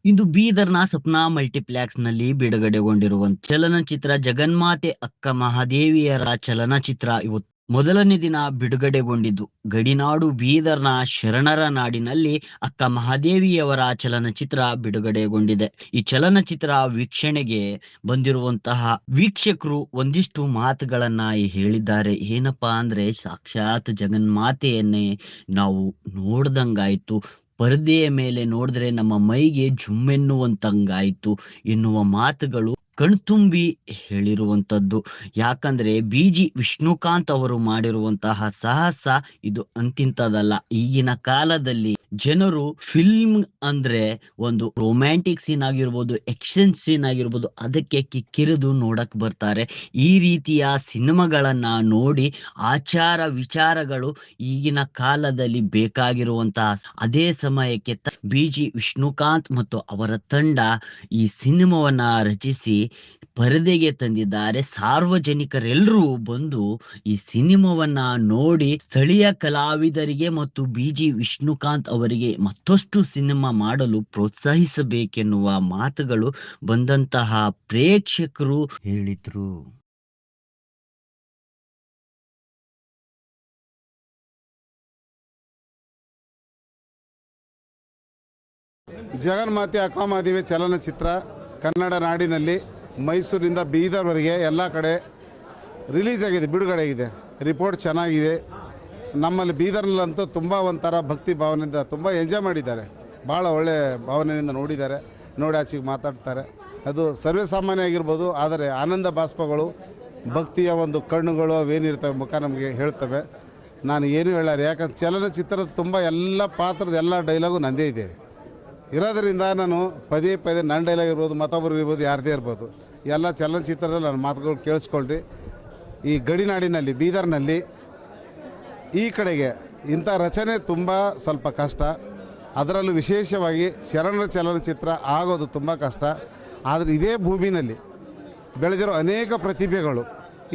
ಇಂದು ಬೀದರ್‌ನ ಸಪ್ನಾ ಮಲ್ಟಿಪ್ಲೆಕ್ಸ್‌ನಲ್ಲಿ ಬಿಡುಗಡೆಗೊಂಡಿರುವಂತ ಚಲನಚಿತ್ರ ಜಗನ್ಮಾತೆ ಅಕ್ಕ ಮಹಾದೇವಿಯರ ಚಲನಚಿತ್ರ ಇವತ್ತು ಮೊದಲನೇ ದಿನ ಬಿಡುಗಡೆಗೊಂಡಿದ್ದು. ಗಡಿನಾಡು ಬೀದರ್‌ನ ಶರಣರ ನಾಡಿನಲ್ಲಿ ಅಕ್ಕ ಮಹಾದೇವಿಯವರ ಚಲನಚಿತ್ರ ಬಿಡುಗಡೆಗೊಂಡಿದೆ. ಈ ಚಲನಚಿತ್ರ ವೀಕ್ಷಣೆಗೆ ಬಂದಿರುವಂತಹ ವೀಕ್ಷಕರು ಒಂದಿಷ್ಟು ಮಾತುಗಳನ್ನ ಹೇಳಿದ್ದಾರೆ. ಏನಪ್ಪಾ ಅಂದ್ರೆ, ಸಾಕ್ಷಾತ್ ಜಗನ್ಮಾತೆಯನ್ನೇ ನಾವು ನೋಡ್ದಂಗಾಯ್ತು. ಪರದೆಯ ಮೇಲೆ ನೋಡಿದ್ರೆ ನಮ್ಮ ಮೈಗೆ ಜುಮ್ಮೆನ್ನುವಂತಂಗಾಯ್ತು ಎನ್ನುವ ಮಾತುಗಳು ಕಣ್ತುಂಬಿ ಹೇಳಿರುವಂತದ್ದು. ಯಾಕಂದ್ರೆ ಬಿ.ಜಿ. ವಿಷ್ಣುಕಾಂತ್ ಅವರು ಮಾಡಿರುವಂತಹ ಸಾಹಸ ಇದು ಅಂತಿಂತದಲ್ಲ. ಈಗಿನ ಕಾಲದಲ್ಲಿ ಜನರು ಫಿಲ್ಮ್ ಅಂದ್ರೆ ಒಂದು ರೊಮ್ಯಾಂಟಿಕ್ ಸೀನ್ ಆಗಿರ್ಬೋದು, ಆಕ್ಷನ್ ಸೀನ್ ಆಗಿರ್ಬೋದು, ಅದಕ್ಕೆ ಕಿಕ್ಕಿರಿದು ನೋಡಕ್ ಬರ್ತಾರೆ. ಈ ರೀತಿಯ ಸಿನಿಮಾಗಳನ್ನ ನೋಡಿ ಆಚಾರ ವಿಚಾರಗಳು ಈಗಿನ ಕಾಲದಲ್ಲಿ ಬೇಕಾಗಿರುವಂತಹ ಅದೇ ಸಮಯಕ್ಕೆ ಬಿ.ಜಿ. ವಿಷ್ಣುಕಾಂತ್ ಮತ್ತು ಅವರ ತಂಡ ಈ ಸಿನಿಮಾವನ್ನ ರಚಿಸಿ ಪರದೆಗೆ ತಂದಿದ್ದಾರೆ. ಸಾರ್ವಜನಿಕರೆಲ್ಲರೂ ಬಂದು ಈ ಸಿನಿಮಾವನ್ನ ನೋಡಿ ಸ್ಥಳೀಯ ಕಲಾವಿದರಿಗೆ ಮತ್ತು ಬಿ.ಜಿ. ವಿಷ್ಣುಕಾಂತ್ ಅವರಿಗೆ ಮತ್ತಷ್ಟು ಸಿನಿಮಾ ಮಾಡಲು ಪ್ರೋತ್ಸಾಹಿಸಬೇಕೆನ್ನುವ ಮಾತುಗಳು ಬಂದಂತಹ ಪ್ರೇಕ್ಷಕರು ಹೇಳಿದ್ರು. ಜಗನ್ಮಾತೆ ಅಕ್ಕಮಹಾದೇವಿ ಚಲನಚಿತ್ರ ಕನ್ನಡ ನಾಡಿನಲ್ಲಿ ಮೈಸೂರಿಂದ ಬೀದರ್ವರೆಗೆ ಎಲ್ಲ ಕಡೆ ರಿಲೀಸ್ ಆಗಿದೆ, ಬಿಡುಗಡೆ ಆಗಿದೆ. ರಿಪೋರ್ಟ್ ಚೆನ್ನಾಗಿದೆ. ನಮ್ಮಲ್ಲಿ ಬೀದರ್ನಲ್ಲಂತೂ ತುಂಬ ಒಂಥರ ಭಕ್ತಿ ಭಾವನೆಯಿಂದ ತುಂಬ ಎಂಜಾಯ್ ಮಾಡಿದ್ದಾರೆ. ಭಾಳ ಒಳ್ಳೆಯ ಭಾವನೆಯಿಂದ ನೋಡಿದ್ದಾರೆ, ನೋಡಿ ಆಚೆಗೆ ಮಾತಾಡ್ತಾರೆ. ಅದು ಸರ್ವೇ ಸಾಮಾನ್ಯ ಆಗಿರ್ಬೋದು, ಆದರೆ ಆನಂದ ಬಾಷ್ಪಗಳು, ಭಕ್ತಿಯ ಒಂದು ಕಣ್ಣುಗಳು ಅವೇನಿರ್ತವೆ ಮುಖ ನಮಗೆ ಹೇಳ್ತವೆ. ನಾನು ಏನು ಹೇಳಾರೆ, ಯಾಕಂದ್ರೆ ಚಲನಚಿತ್ರದ ತುಂಬ ಎಲ್ಲ ಪಾತ್ರದ ಎಲ್ಲ ಡೈಲಾಗು ನಂದೇ ಇದೆ ಇರೋದರಿಂದ ನಾನು ಪದೇ ಪದೇ ನನ್ನ ಡೈಲಾಗ್ ಇರ್ಬೋದು, ಮತ್ತೊಬ್ಬರು ಇರ್ಬೋದು, ಯಾರದೇ ಇರ್ಬೋದು, ಎಲ್ಲ ಚಲನಚಿತ್ರದಲ್ಲಿ ನನ್ನ ಮಾತುಗಳು ಕೇಳಿಸ್ಕೊಳ್ರಿ. ಈ ಗಡಿನಾಡಿನಲ್ಲಿ ಬೀದರ್ನಲ್ಲಿ ಈ ಕಡೆಗೆ ಇಂಥ ರಚನೆ ತುಂಬ ಸ್ವಲ್ಪ ಕಷ್ಟ. ಅದರಲ್ಲೂ ವಿಶೇಷವಾಗಿ ಶರಣರ ಚಲನಚಿತ್ರ ಆಗೋದು ತುಂಬ ಕಷ್ಟ. ಆದರೆ ಇದೇ ಭೂಮಿನಲ್ಲಿ ಬೆಳೆದಿರೋ ಅನೇಕ ಪ್ರತಿಭೆಗಳು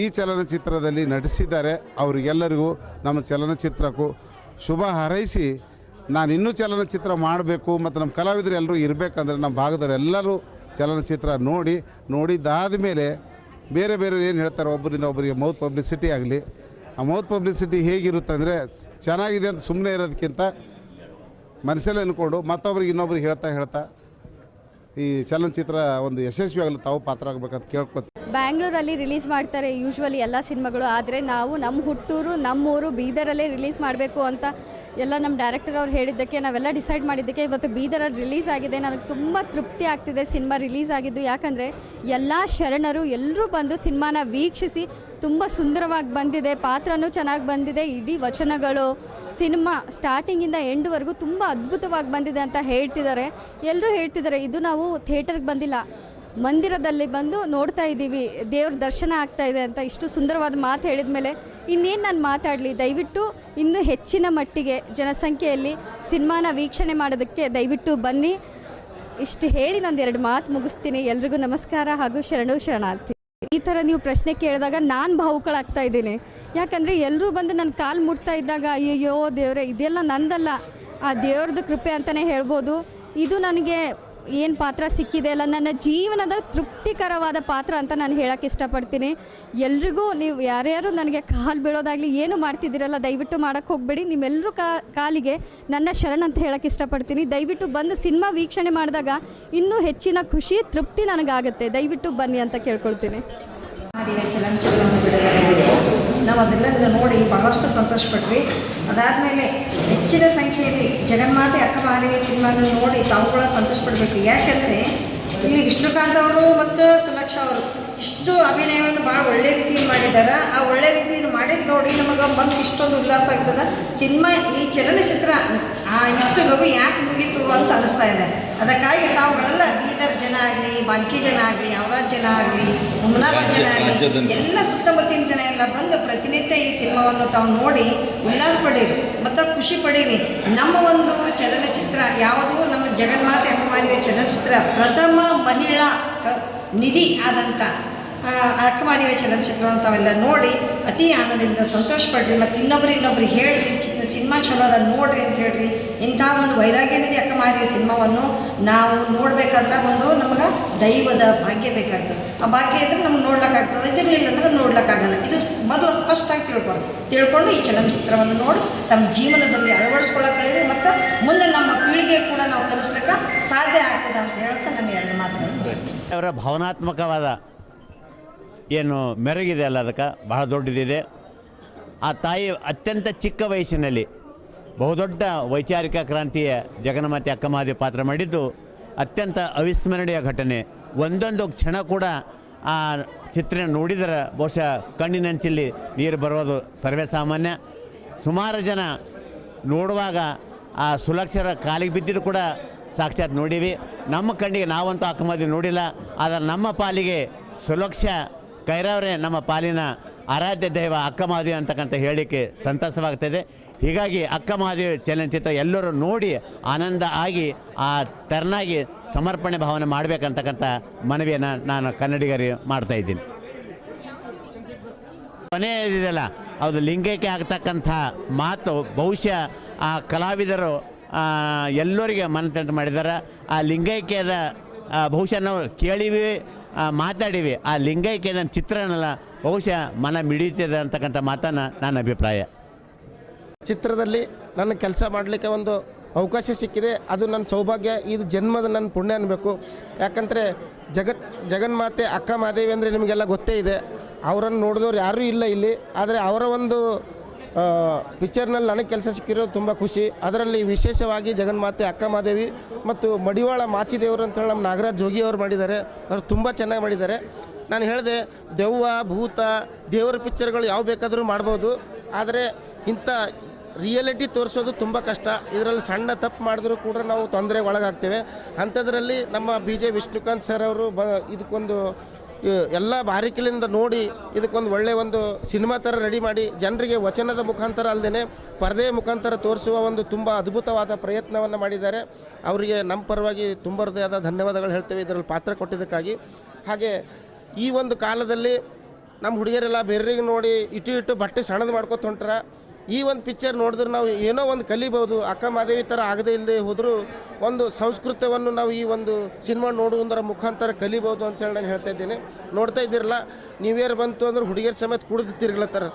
ಈ ಚಲನಚಿತ್ರದಲ್ಲಿ ನಟಿಸಿದ್ದಾರೆ. ಅವರಿಗೆಲ್ಲರಿಗೂ ನಮ್ಮ ಚಲನಚಿತ್ರಕ್ಕೂ ಶುಭ ಹಾರೈಸಿ, ನಾನು ಇನ್ನೂ ಚಲನಚಿತ್ರ ಮಾಡಬೇಕು ಮತ್ತು ನಮ್ಮ ಕಲಾವಿದರು ಎಲ್ಲರೂ ಇರಬೇಕಂದ್ರೆ ನಮ್ಮ ಭಾಗದವರು ಎಲ್ಲರೂ ಚಲನಚಿತ್ರ ನೋಡಿದ್ದಾದ ಮೇಲೆ ಬೇರೆ ಬೇರೆ ಏನು ಹೇಳ್ತಾರೆ, ಒಬ್ಬರಿಂದ ಒಬ್ಬರಿಗೆ ಮೌತ್ ಪಬ್ಲಿಸಿಟಿ ಆಗಲಿ. ಆ ಮೌತ್ ಪಬ್ಲಿಸಿಟಿ ಹೇಗಿರುತ್ತೆ ಅಂದರೆ, ಚೆನ್ನಾಗಿದೆ ಅಂತ ಸುಮ್ಮನೆ ಇರೋದಕ್ಕಿಂತ ಮನಸ್ಸಲ್ಲೇ ಅಂದ್ಕೊಂಡು ಮತ್ತೊಬ್ರಿಗೆ ಇನ್ನೊಬ್ರಿಗೆ ಹೇಳ್ತಾ ಈ ಚಲನಚಿತ್ರ ಒಂದು ಯಶಸ್ವಿಯಾಗಲು ತಾವು ಪಾತ್ರ ಆಗಬೇಕಂತ ಕೇಳ್ಕೊತೀವಿ. ಬ್ಯಾಂಗ್ಳೂರಲ್ಲಿ ರಿಲೀಸ್ ಮಾಡ್ತಾರೆ ಯೂಶ್ವಲಿ ಎಲ್ಲ ಸಿನಿಮಾಗಳು, ಆದರೆ ನಾವು ನಮ್ಮ ಹುಟ್ಟೂರು ನಮ್ಮೂರು ಬೀದರಲ್ಲೇ ರಿಲೀಸ್ ಮಾಡಬೇಕು ಅಂತ ಎಲ್ಲ ನಮ್ಮ ಡೈರೆಕ್ಟರ್ ಅವ್ರು ಹೇಳಿದ್ದಕ್ಕೆ ನಾವೆಲ್ಲ ಡಿಸೈಡ್ ಮಾಡಿದ್ದಕ್ಕೆ ಇವತ್ತು ಬೀದರಲ್ಲಿ ರಿಲೀಸ್ ಆಗಿದೆ. ನನಗೆ ತುಂಬ ತೃಪ್ತಿ ಆಗ್ತಿದೆ ಸಿನಿಮಾ ರಿಲೀಸ್ ಆಗಿದ್ದು. ಯಾಕಂದರೆ ಎಲ್ಲ ಶರಣರು ಎಲ್ಲರೂ ಬಂದು ಸಿನಿಮಾನ ವೀಕ್ಷಿಸಿ ತುಂಬ ಸುಂದರವಾಗಿ ಬಂದಿದೆ, ಪಾತ್ರನೂ ಚೆನ್ನಾಗಿ ಬಂದಿದೆ, ಇಡೀ ವಚನಗಳು ಸಿನಿಮಾ ಸ್ಟಾರ್ಟಿಂಗಿಂದ ಎಂಡ್ವರೆಗೂ ತುಂಬ ಅದ್ಭುತವಾಗಿ ಬಂದಿದೆ ಅಂತ ಹೇಳ್ತಿದ್ದಾರೆ. ಎಲ್ಲರೂ ಹೇಳ್ತಿದ್ದಾರೆ, ಇದು ನಾವು ಥಿಯೇಟರ್ಗೆ ಬಂದಿಲ್ಲ, ಮಂದಿರದಲ್ಲಿ ಬಂದು ನೋಡ್ತಾ ಇದ್ದೀವಿ, ದೇವ್ರ ದರ್ಶನ ಆಗ್ತಾ ಇದೆ ಅಂತ ಇಷ್ಟು ಸುಂದರವಾದ ಮಾತು ಹೇಳಿದ ಮೇಲೆ ಇನ್ನೇನು ನಾನು ಮಾತಾಡಲಿ. ದಯವಿಟ್ಟು ಇನ್ನೂ ಹೆಚ್ಚಿನ ಮಟ್ಟಿಗೆ ಜನಸಂಖ್ಯೆಯಲ್ಲಿ ಸಿನಿಮಾನ ವೀಕ್ಷಣೆ ಮಾಡೋದಕ್ಕೆ ದಯವಿಟ್ಟು ಬನ್ನಿ. ಇಷ್ಟು ಹೇಳಿ ನಂದು 2 ಮಾತು ಮುಗಿಸ್ತೀನಿ. ಎಲ್ರಿಗೂ ನಮಸ್ಕಾರ ಹಾಗೂ ಶರಣಾರ್ಥಿ. ಈ ಥರ ನೀವು ಪ್ರಶ್ನೆ ಕೇಳಿದಾಗ ನಾನು ಭಾವುಕಳಾಗ್ತಾ ಇದ್ದೀನಿ. ಯಾಕಂದರೆ ಎಲ್ಲರೂ ಬಂದು ನನ್ನ ಕಾಲು ಮುಟ್ತಾ ಇದ್ದಾಗ ಅಯ್ಯಯ್ಯೋ ದೇವರೇ, ಇದೆಲ್ಲ ನಂದಲ್ಲ, ಆ ದೇವ್ರದ್ದು ಕೃಪೆ ಅಂತಲೇ ಹೇಳ್ಬೋದು. ಇದು ನನಗೆ ಏನು ಪಾತ್ರ ಸಿಕ್ಕಿದೆ ಅಲ್ಲ, ನನ್ನ ಜೀವನದ ತೃಪ್ತಿಕರವಾದ ಪಾತ್ರ ಅಂತ ನಾನು ಹೇಳೋಕ್ಕೆ ಇಷ್ಟಪಡ್ತೀನಿ. ಎಲ್ರಿಗೂ ನೀವು ಯಾರ್ಯಾರು ನನಗೆ ಕಾಲು ಬೀಳೋದಾಗಲಿ ಏನು ಮಾಡ್ತಿದ್ದೀರಲ್ಲ, ದಯವಿಟ್ಟು ಮಾಡೋಕ್ಕೆ ಹೋಗಬೇಡಿ. ನಿಮ್ಮೆಲ್ಲರೂ ಕಾಲಿಗೆ ನನ್ನ ಶರಣ ಅಂತ ಹೇಳೋಕ್ಕೆ ಇಷ್ಟಪಡ್ತೀನಿ. ದಯವಿಟ್ಟು ಬಂದು ಸಿನಿಮಾ ವೀಕ್ಷಣೆ ಮಾಡಿದಾಗ ಇನ್ನೂ ಹೆಚ್ಚಿನ ಖುಷಿ ತೃಪ್ತಿ ನನಗಾಗುತ್ತೆ. ದಯವಿಟ್ಟು ಬನ್ನಿ ಅಂತ ಕೇಳ್ಕೊಳ್ತೀನಿ. ಮಹಾದೇವಿ ಚಲನಚಿತ್ರವನ್ನು ಬಿಡುಗಡೆ ನಾವು ಅದೆಲ್ಲ ನೋಡಿ ಭಾಳಷ್ಟು ಸಂತೋಷಪಟ್ವಿ. ಅದಾದಮೇಲೆ ಹೆಚ್ಚಿನ ಸಂಖ್ಯೆಯಲ್ಲಿ ಜಗನ್ಮಾತೆ ಅಕ್ಕ ಮಹಾದೇವಿ ಸಿನಿಮಾಗಳನ್ನು ನೋಡಿ ತಾವು ಕೂಡ ಸಂತೋಷಪಡಬೇಕು. ಯಾಕೆಂದರೆ ಇಲ್ಲಿ ವಿಷ್ಣುಕಾಂತ್ ಅವರು ಮತ್ತು ಸುಲಕ್ಷ ಅವರು ಇಷ್ಟು ಅಭಿನಯವನ್ನು ಭಾಳ ಒಳ್ಳೆ ರೀತಿಯಲ್ಲಿ ಮಾಡಿದ್ದಾರೆ. ಆ ಒಳ್ಳೆ ರೀತಿಯಲ್ಲಿ ಮಾಡಿದ್ದು ನೋಡಿ ನಮಗೆ ಮನಸ್ಸು ಇಷ್ಟೊಂದು ಉಲ್ಲಾಸ ಆಗ್ತದೆ. ಸಿನಿಮಾ ಈ ಚಲನಚಿತ್ರ ಇಷ್ಟು ಲಘು ಯಾಕೆ ಮುಗೀತು ಅಂತ ಅನಿಸ್ತಾ ಇದೆ. ಅದಕ್ಕಾಗಿ ತಾವುಗಳೆಲ್ಲ ಬೀದರ್ ಜನ ಆಗಲಿ, ಬಾಲ್ಕಿ ಜನ ಆಗಲಿ, ಔರಾದ್ ಜನ ಆಗಲಿ, ಹುಮನಾಬಾದ್ ಜನ ಆಗಲಿ, ಎಲ್ಲ ಸುತ್ತಮುತ್ತಿನ ಜನ ಎಲ್ಲ ಬಂದು ಪ್ರತಿನಿತ್ಯ ಈ ಸಿನಿಮಾವನ್ನು ತಾವು ನೋಡಿ ಉಲ್ಲಾಸ ಪಡೀರಿ ಮತ್ತು ಖುಷಿ ಪಡೀರಿ. ನಮ್ಮ ಒಂದು ಚಲನಚಿತ್ರ ಯಾವುದು, ನಮ್ಮ ಜಗನ್ಮಾತೆ ಅಕ್ಕ ಮಹಾದೇವಿ ಚಲನಚಿತ್ರ ಪ್ರಥಮ ಮಹಿಳಾ ನಿಧಿ ಆದಂಥ ಅಕ್ಕ ಮಹಾದೇವಿ ಚಲನಚಿತ್ರವನ್ನು ತಾವೆಲ್ಲ ನೋಡಿ ಅತಿ ಆನಂದದಿಂದ ಸಂತೋಷ ಪಡ್ರಿ ಮತ್ತು ಇನ್ನೊಬ್ರಿಗೆ ಹೇಳ್ರಿ. ಸಿನಿಮಾ ಸಿನಿಮಾ ಚಲೋ ಅದ ನೋಡ್ರಿ ಅಂತ ಹೇಳ್ರಿ. ಇಂಥ ಒಂದು ವೈರಾಗ್ಯನಿಧಿ ಅಕ್ಕ ಮಹಾದೇವಿ ಸಿನಿಮಾವನ್ನು ನಾವು ನೋಡಬೇಕಾದ್ರೆ ಒಂದು ನಮಗೆ ದೈವದ ಭಾಗ್ಯ ಬೇಕಾಗ್ತದೆ. ಆ ಭಾಗ್ಯ ಇದ್ರೆ ನಮ್ಗೆ ನೋಡ್ಲಿಕ್ಕಾಗ್ತದೆ, ಇದಿರಲಿಲ್ಲ ಅಂದ್ರೆ ನೋಡ್ಲಿಕ್ಕಾಗಲ್ಲ. ಇದು ಮೊದಲು ಸ್ಪಷ್ಟವಾಗಿ ತಿಳ್ಕೊಂಡು ಈ ಚಲನಚಿತ್ರವನ್ನು ನೋಡಿ ತಮ್ಮ ಜೀವನದಲ್ಲಿ ಅಳವಡಿಸ್ಕೊಳ್ಳೋಕೆ ಕಳೀರಿ ಮತ್ತು ಮುಂದೆ ನಮ್ಮ ಪೀಳಿಗೆ ಕೂಡ ನಾವು ಕಲಿಸ್ಲಿಕ್ಕೆ ಸಾಧ್ಯ ಆಗ್ತದೆ ಅಂತ ಹೇಳ್ತಾ ನನ್ನ 2 ಮಾತುಗಳನ್ನು ಬಳಸ್ತೀನಿ. ಅವರ ಭಾವನಾತ್ಮಕವಾದ ಏನು ಮೆರುಗಿದೆ ಅಲ್ಲ, ಅದಕ್ಕೆ ಬಹಳ ದೊಡ್ಡದಿದೆ. ಆ ತಾಯಿ ಅತ್ಯಂತ ಚಿಕ್ಕ ವಯಸ್ಸಿನಲ್ಲಿ ಬಹುದೊಡ್ಡ ವೈಚಾರಿಕ ಕ್ರಾಂತಿಯ ಜಗನ್ಮಾತೆ ಅಕ್ಕ ಮಹಾದೇವಿ ಪಾತ್ರ ಮಾಡಿದ್ದು ಅತ್ಯಂತ ಅವಿಸ್ಮರಣೀಯ ಘಟನೆ. ಒಂದೊಂದು ಕ್ಷಣ ಕೂಡ ಆ ಚಿತ್ರ ನೋಡಿದರೆ ಬಹುಶಃ ಕಣ್ಣಿನಂಚಲ್ಲಿ ನೀರು ಬರೋದು ಸರ್ವೇ ಸಾಮಾನ್ಯ. ಸುಮಾರು ಜನ ನೋಡುವಾಗ ಆ ಸುಲಕ್ಷರ ಕಾಲಿಗೆ ಬಿದ್ದಿದ್ದು ಕೂಡ ಸಾಕ್ಷಾತ್ ನೋಡೀವಿ. ನಮ್ಮ ಕಣ್ಣಿಗೆ ನಾವಂತೂ ಅಕ್ಕ ಮಹಾದೇವಿ ನೋಡಿಲ್ಲ, ಆದರೆ ನಮ್ಮ ಪಾಲಿಗೆ ಸುಲಕ್ಷ ಕೈರವರೇ ನಮ್ಮ ಪಾಲಿನ ಆರಾಧ್ಯ ದೈವ ಅಕ್ಕ ಮಹಾದೇವಿ ಅಂತಕ್ಕಂಥ ಹೇಳಲಿಕ್ಕೆ ಸಂತಸವಾಗ್ತದೆ. ಹೀಗಾಗಿ ಅಕ್ಕ ಮಹಾದೇವಿ ಚಲನಚಿತ್ರ ಎಲ್ಲರೂ ನೋಡಿ ಆನಂದ ಆಗಿ ಆ ತೆರನಾಗಿ ಸಮರ್ಪಣೆ ಭಾವನೆ ಮಾಡಬೇಕಂತಕ್ಕಂಥ ಮನವಿಯನ್ನು ನಾನು ಕನ್ನಡಿಗರಿಗೆ ಮಾಡ್ತಾಯಿದ್ದೀನಿ. ಕೊನೆಯದಿದೆಯಲ್ಲ, ಅದು ಲಿಂಗೈಕ್ಯ ಆಗ್ತಕ್ಕಂಥ ಮಾತು ಬಹುಶಃ ಆ ಕಲಾವಿದರು ಎಲ್ಲರಿಗೆ ಮನತಂಟು ಮಾಡಿದ್ದಾರೆ. ಆ ಲಿಂಗೈಕ್ಯದ ಬಹುಶಃ ನಾವು ಕೇಳಿವಿ, ಮಾತಾಡಿವಿ. ಆ ಲಿಂಗೈಕ್ಯದ ಚಿತ್ರನಲ್ಲ ಬಹುಶಃ ಮನ ಮಿಡಿತದೆ ಅಂತಕ್ಕಂಥ ಮಾತನ್ನು ನನ್ನ ಅಭಿಪ್ರಾಯ. ಚಿತ್ರದಲ್ಲಿ ನನ್ನ ಕೆಲಸ ಮಾಡಲಿಕ್ಕೆ ಒಂದು ಅವಕಾಶ ಸಿಕ್ಕಿದೆ, ಅದು ನನ್ನ ಸೌಭಾಗ್ಯ, ಇದು ಜನ್ಮದ ನನ್ನ ಪುಣ್ಯ ಅನ್ನಬೇಕು. ಯಾಕಂದರೆ ಜಗನ್ಮಾತೆ ಅಕ್ಕ ಮಹಾದೇವಿ ಅಂದರೆ ನಿಮಗೆಲ್ಲ ಗೊತ್ತೇ ಇದೆ. ಅವರನ್ನು ನೋಡಿದವ್ರು ಯಾರೂ ಇಲ್ಲ ಇಲ್ಲಿ. ಆದರೆ ಅವರ ಒಂದು ಪಿಕ್ಚರ್ನಲ್ಲಿ ನನಗೆ ಕೆಲಸ ಸಿಕ್ಕಿರೋದು ತುಂಬ ಖುಷಿ. ಅದರಲ್ಲಿ ವಿಶೇಷವಾಗಿ ಜಗನ್ಮಾತೆ ಅಕ್ಕ ಮಹಾದೇವಿ ಮತ್ತು ಮಡಿವಾಳ ಮಾಚಿದೇವರು ಅಂತೇಳಿ ನಮ್ಮ ನಾಗರಾಜ್ ಜೋಗಿ ಅವರು ಮಾಡಿದ್ದಾರೆ. ಅವರು ತುಂಬ ಚೆನ್ನಾಗಿ ಮಾಡಿದ್ದಾರೆ. ನಾನು ಹೇಳಿದೆ, ದೆವ್ವ ಭೂತ ದೇವರ ಪಿಕ್ಚರ್ಗಳು ಯಾವ ಬೇಕಾದರೂ ಮಾಡ್ಬೋದು, ಆದರೆ ಇಂಥ ರಿಯಾಲಿಟಿ ತೋರಿಸೋದು ತುಂಬ ಕಷ್ಟ. ಇದರಲ್ಲಿ ಸಣ್ಣ ತಪ್ಪು ಮಾಡಿದ್ರೂ ಕೂಡ ನಾವು ತೊಂದರೆಗೆ ಒಳಗಾಗ್ತೇವೆ. ಅಂಥದ್ರಲ್ಲಿ ನಮ್ಮ BJ ವಿಷ್ಣುಕಾಂತ್ ಸರ್ ಅವರು ಇದಕ್ಕೊಂದು ಎಲ್ಲ ಬಾರಿಕೆಯಿಂದ ನೋಡಿ ಇದಕ್ಕೊಂದು ಒಳ್ಳೆಯ ಒಂದು ಸಿನಿಮಾ ಥರ ರೆಡಿ ಮಾಡಿ ಜನರಿಗೆ ವಚನದ ಮುಖಾಂತರ ಅಲ್ಲದೆ ಪರದೆಯ ಮುಖಾಂತರ ತೋರಿಸುವ ಒಂದು ತುಂಬ ಅದ್ಭುತವಾದ ಪ್ರಯತ್ನವನ್ನು ಮಾಡಿದ್ದಾರೆ. ಅವರಿಗೆ ನಮ್ಮ ಪರವಾಗಿ ತುಂಬ ಹೃದಯದ ಧನ್ಯವಾದಗಳು ಹೇಳ್ತೇವೆ ಇದರಲ್ಲಿ ಪಾತ್ರ ಕೊಟ್ಟಿದ್ದಕ್ಕಾಗಿ. ಹಾಗೆ ಈ ಒಂದು ಕಾಲದಲ್ಲಿ ನಮ್ಮ ಹುಡುಗಿಯರೆಲ್ಲ ಬೇರೆಗೆ ನೋಡಿ ಇಟ್ಟು ಬಟ್ಟೆ ಸಣ್ಣದು ಮಾಡ್ಕೊತ ಹೊಂಟ್ರ. ಈ ಒಂದು ಪಿಕ್ಚರ್ ನೋಡಿದ್ರೆ ನಾವು ಏನೋ ಒಂದು ಕಲಿಬೋದು. ಅಕ್ಕ ಮಹಾದೇವಿ ಥರ ಆಗದೇ ಇಲ್ಲದೆ ಹೋದರೂ ಒಂದು ಸಂಸ್ಕೃತವನ್ನು ನಾವು ಈ ಒಂದು ಸಿನಿಮಾ ನೋಡುವುದರ ಮುಖಾಂತರ ಕಲಿಬೋದು ಅಂತೇಳಿ ನಾನು ಹೇಳ್ತಾ ಇದ್ದೀನಿ. ನೋಡ್ತಾ ಇದ್ದಿರಲ್ಲ, ನ್ಯೂ ಇಯರ್ ಬಂತು ಅಂದ್ರೆ ಹುಡುಗಿಯರ ಸಮೇತ ಕುಡಿದು ತಿರುಗ್ಲತ್ತಾರ.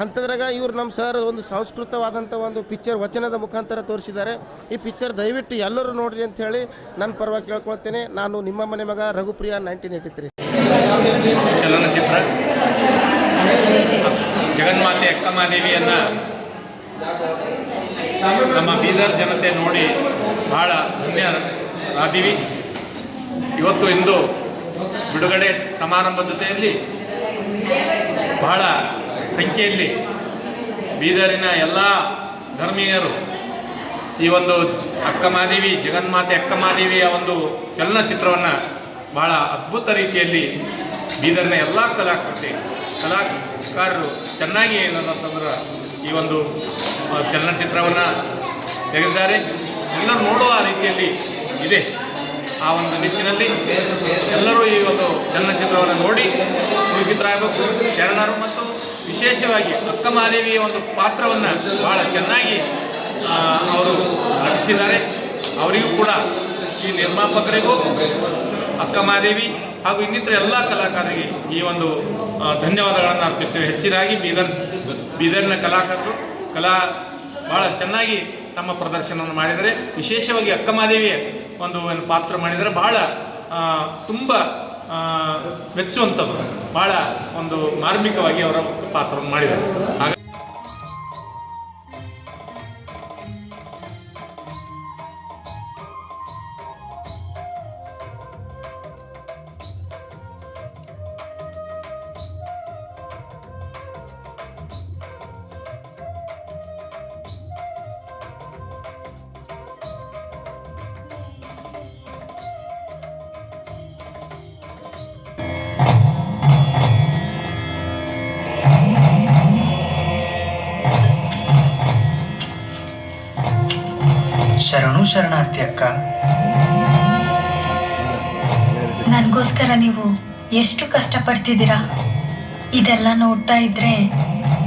ಅಂಥದ್ರಾಗ ಇವರು ನಮ್ಮ ಸರ್ ಒಂದು ಸಂಸ್ಕೃತವಾದಂಥ ಒಂದು ಪಿಕ್ಚರ್ ವಚನದ ಮುಖಾಂತರ ತೋರಿಸಿದ್ದಾರೆ. ಈ ಪಿಕ್ಚರ್ ದಯವಿಟ್ಟು ಎಲ್ಲರೂ ನೋಡಿರಿ ಅಂಥೇಳಿ ನನ್ನ ಪರವಾಗಿ ಕೇಳ್ಕೊಳ್ತೇನೆ. ನಾನು ನಿಮ್ಮ ಮನೆ ಮಗ ರಘುಪ್ರಿಯ 1983. ಚಲನಚಿತ್ರ ಜಗನ್ಮಾತೆ ಅಕ್ಕ ಮಹಾದೇವಿಯನ್ನು ನಮ್ಮ ಬೀದರ್ ಜನತೆ ನೋಡಿ ಬಹಳ ಧನ್ಯರಾದೀವಿ. ಇವತ್ತು ಇಂದು ಬಿಡುಗಡೆ ಸಮಾರಂಭ ಜೊತೆಯಲ್ಲಿ ಬಹಳ ಸಂಖ್ಯೆಯಲ್ಲಿ ಬೀದರಿನ ಎಲ್ಲ ಧರ್ಮೀಯರು ಈ ಒಂದು ಅಕ್ಕ ಮಹಾದೇವಿ ಜಗನ್ಮಾತೆ ಅಕ್ಕ ಮಹಾದೇವಿಯ ಒಂದು ಚಲನಚಿತ್ರವನ್ನು ಬಹಳ ಅದ್ಭುತ ರೀತಿಯಲ್ಲಿ ಬೀದರ್ನ ಎಲ್ಲ ಕಲಾಕಾರರು ಚೆನ್ನಾಗಿ ಏನಂತಂದ್ರೆ ಈ ಒಂದು ಚಲನಚಿತ್ರವನ್ನು ತೆಗೆದಿದ್ದಾರೆ. ಎಲ್ಲರೂ ನೋಡುವ ರೀತಿಯಲ್ಲಿ ಇದೆ. ಆ ಒಂದು ನಿಟ್ಟಿನಲ್ಲಿ ಎಲ್ಲರೂ ಈ ಒಂದು ಚಲನಚಿತ್ರವನ್ನು ನೋಡಿ ಪುಳಕಿತರಾಗಬೇಕು. ಶರಣರು ಮತ್ತು ವಿಶೇಷವಾಗಿ ಅಕ್ಕ ಮಹಾದೇವಿಯ ಒಂದು ಪಾತ್ರವನ್ನು ಬಹಳ ಚೆನ್ನಾಗಿ ಅವರು ನಟಿಸಿದ್ದಾರೆ. ಅವರಿಗೂ ಕೂಡ ಈ ನಿರ್ಮಾಪಕರಿಗೂ ಅಕ್ಕ ಮಹಾದೇವಿ ಹಾಗೂ ಇನ್ನಿತರ ಎಲ್ಲ ಕಲಾಕಾರರಿಗೆ ಈ ಒಂದು ಧನ್ಯವಾದಗಳನ್ನು ಅರ್ಪಿಸ್ತೇವೆ. ಹೆಚ್ಚಿನಾಗಿ ಬೀದರ್ನ ಕಲಾಕಾರರು ಭಾಳ ಚೆನ್ನಾಗಿ ತಮ್ಮ ಪ್ರದರ್ಶನವನ್ನು ಮಾಡಿದರೆ, ವಿಶೇಷವಾಗಿ ಅಕ್ಕ ಮಹಾದೇವಿಯ ಒಂದು ಪಾತ್ರ ಮಾಡಿದರೆ ಬಹಳ ತುಂಬ ಮೆಚ್ಚುವಂಥದ್ದು, ಭಾಳ ಒಂದು ಮಾರ್ಮಿಕವಾಗಿ ಅವರ ಪಾತ್ರವನ್ನು ಮಾಡಿದ್ದಾರೆ. ಶರಣಾರ್ಥಿ ಅಕ್ಕ. ನನಗೋಸ್ಕರ ನೀವು ಎಷ್ಟು ಕಷ್ಟಪಡ್ತಿದ್ದೀರಾ. ಇದೆಲ್ಲ ನೋಡ್ತಾ ಇದ್ರೆ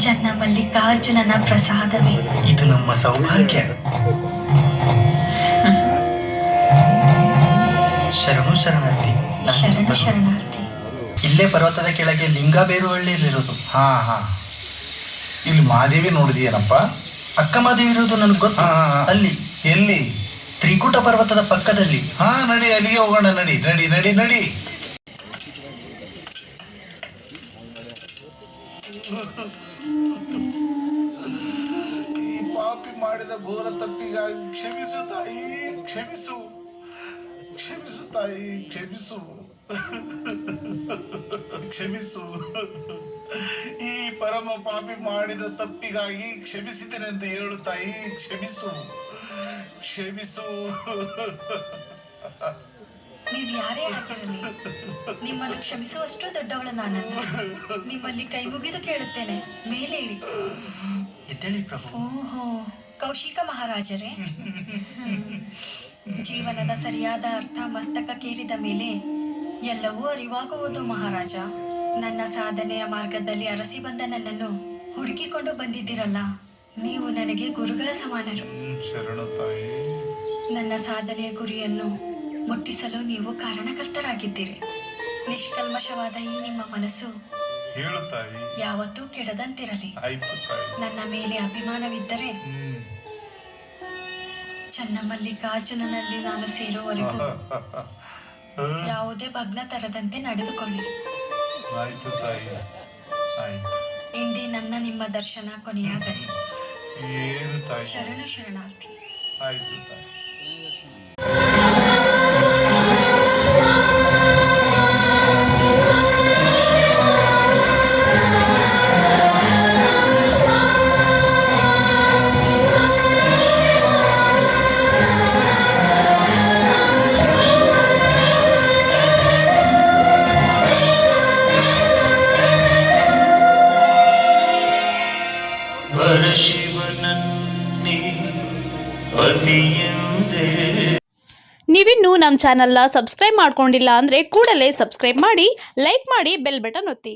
ಚನ್ನಮಲ್ಲಿಕಾರ್ಜುನನ ಪ್ರಸಾದವೇ. ಇದು ನಮ್ಮ ಸೌಭಾಗ್ಯ. ಶರಣು ಶರಣಾರ್ಥಿ. ಶರಣು ಶರಣಾರ್ಥಿ. ಇಲ್ಲೇ ಪರ್ವತದ ಕೆಳಗೆ ಲಿಂಗಬೇರುಹಳ್ಳಿಯಲ್ಲಿರೋದು. ಹಾ ಹಾ, ಇಲ್ಲಿ ಮಹಾದೇವಿ ನೋಡಿದೀಯನಪ್ಪ? ಅಕ್ಕ ಮಹಾದೇವಿ ಇರೋದು ನನಗೆ ಗೊತ್ತು. ಅಲ್ಲಿ ಎಲ್ಲಿ? ತ್ರಿಕೂಟ ಪರ್ವತದ ಪಕ್ಕದಲ್ಲಿ. ಹಾ, ನಡಿ, ಅಲ್ಲಿಗೆ ಹೋಗೋಣ. ನಡಿ ನಡಿ ನಡಿ ನಡಿ. ಈ ಪಾಪಿ ಮಾಡಿದ ಘೋರ ತಪ್ಪಿಗಾಗಿ ಕ್ಷಮಿಸು ತಾಯಿ, ಕ್ಷಮಿಸು, ಕ್ಷಮಿಸು ತಾಯಿ, ಕ್ಷಮಿಸು, ಕ್ಷಮಿಸು. ಈ ಪರಮ ಪಾಪಿ ಮಾಡಿದ ತಪ್ಪಿಗಾಗಿ ಕ್ಷಮಿಸಿದ್ದೇನೆ ಎಂದು ಹೇಳು ತಾಯಿ, ಕ್ಷಮಿಸು, ಕ್ಷಮಿಸು. ನೀವು ಯಾರೇ ಆಗಿರಲಿ, ನಿಮ್ಮನ್ನು ಕ್ಷಮಿಸುವಷ್ಟು ದೊಡ್ಡವಳು ನಾನಲ್ಲ. ನಿಮ್ಮಲ್ಲಿ ಕೈ ಮುಗಿದು ಕೇಳುತ್ತೇನೆ, ಮೇಲೇಳಿ. ಎದ್ದೇಳಿ ಪ್ರಭು. ಓಹೋ, ಕೌಶಿಕ ಮಹಾರಾಜರೇ. ಜೀವನದ ಸರಿಯಾದ ಅರ್ಥ ಮಸ್ತಕಕ್ಕೇರಿದ ಮೇಲೆ ಎಲ್ಲವೂ ಅರಿವಾಗುವುದು ಮಹಾರಾಜ. ನನ್ನ ಸಾಧನೆಯ ಮಾರ್ಗದಲ್ಲಿ ಅರಸಿ ಬಂದ ನನ್ನನ್ನು ಹುಡುಕಿಕೊಂಡು ಬಂದಿದ್ದೀರಲ್ಲ, ನೀವು ನನಗೆ ಗುರುಗಳ ಸಮಾನರು. ಶರಣು ತಾಯಿ. ನನ್ನ ಸಾಧನೆಯ ಗುರಿಯನ್ನು ಮುಟ್ಟಿಸಲು ನೀವು ಕಾರಣಕರ್ತರಾಗಿದ್ದೀರಿ. ನಿಷ್ಕಲ್ಮಶವಾದ ಈ ನಿಮ್ಮ ಮನಸ್ಸು ಹೇಳು ತಾಯಿ, ಯಾವತ್ತೂ ಕೆಡದಂತಿರಲಿ. ಆಯ್ತು ತಾಯಿ. ನನ್ನ ಮೇಲೆ ಅಭಿಮಾನವಿದ್ದರೆ ಚನ್ನಮಲ್ಲಿಕಾರ್ಜುನನಲ್ಲಿ ನಾನು ಸೇರುವವರೆಗೂ ಯಾವುದೇ ಭಗ್ನ ತರದಂತೆ ನಡೆದುಕೊಳ್ಳಿ. ಆಯ್ತು ತಾಯಿ, ಆಯ್ತು. ಇಂದೇ ನನ್ನ ನಿಮ್ಮ ದರ್ಶನ ಕೊನೆಯಾಗಲಿ. ಏನು ತಾಯಿ? ಶರಣು ಶರಣಾರ್ಥಿ. ಆಯ್ತು ತಾಯಿ. ನೀವಿನ್ನೂ ನಮ್ಮ ಚಾನಲ್ನ ಸಬ್ಸ್ಕ್ರೈಬ್ ಮಾಡ್ಕೊಂಡಿಲ್ಲ ಅಂದರೆ ಕೂಡಲೇ ಸಬ್ಸ್ಕ್ರೈಬ್ ಮಾಡಿ, ಲೈಕ್ ಮಾಡಿ, ಬೆಲ್ ಬಟನ್ ಒತ್ತಿ.